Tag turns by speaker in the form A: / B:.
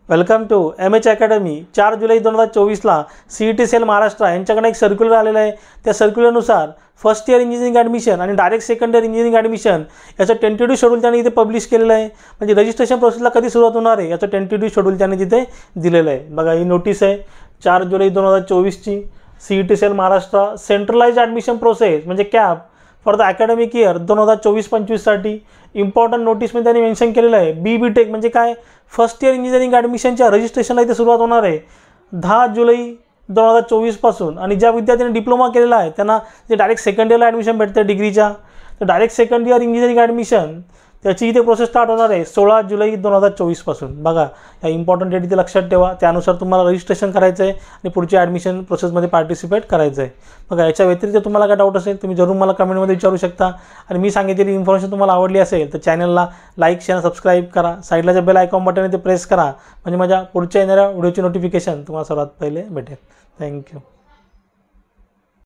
A: Welcome to MH academy. 4 जुलै 2024ला CET cell Maharashtra यांच्याकडे एक सर्क्युलर आलेला आहे। त्या सर्क्युलरनुसार फर्स्ट इयर इंजिनिअरिंग ॲडमिशन आणि direct second year engineering admission याचं टेंटेटिव्ह शेड्यूल त्यांनी इथे पब्लिश केलेलं आहे। म्हणजे रजिस्ट्रेशन प्रोसेसला कधी सुरुवात होणार आहे याचं टेंटेटिव्ह शेड्यूल त्यांनी तिथे दिलेलं आहे। बघा ही नोटीस आहे 4 जुलै 2024ची। CET cell Maharashtra centralised admission process म्हणजे CAP for the academic year 2024-25 साठी इम्पॉर्टंट नोटीसमध्ये त्यांनी मेन्शन केलेलं आहे। BTech म्हणजे काय, फर्स्ट इयर इंजिनिअरिंग ॲडमिशनच्या रजिस्ट्रेशनला इथे सुरुवात होणार आहे 10 जुलै 2024 पासून। आणि ज्या विद्यार्थ्यांनी डिप्लोमा केलेला आहे त्यांना जे डायरेक्ट सेकंड इयरला ॲडमिशन भेटते डिग्रीच्या, तर direct second year engineering admission त्याची इथे प्रोसेस स्टार्ट होणार आहे 16 जुलै 2024 पासून। बघा या इम्पॉर्टंट डेट इथे लक्षात ठेवा, त्यानुसार तुम्हाला रजिस्ट्रेशन करायचं आहे आणि पुढची ॲडमिशन प्रोसेसमध्ये पार्टिसिपेट करायचं आहे। बघा याच्या व्यतिरिक्त तुम्हाला काय डाऊट असेल तुम्ही जरूर मला कमेंटमध्ये विचारू शकता। आणि मी सांगितलेली इन्फॉर्मेशन तुम्हाला आवडली असेल तर चॅनलला लाईक शेअर सबस्क्राईब करा, साईडला जे बेल आयकॉन बटन आहे ते प्रेस करा, म्हणजे माझ्या पुढच्या येणाऱ्या व्हिडिओची नोटिफिकेशन तुम्हाला सर्वात पहिले भेटेल। थँक्यू।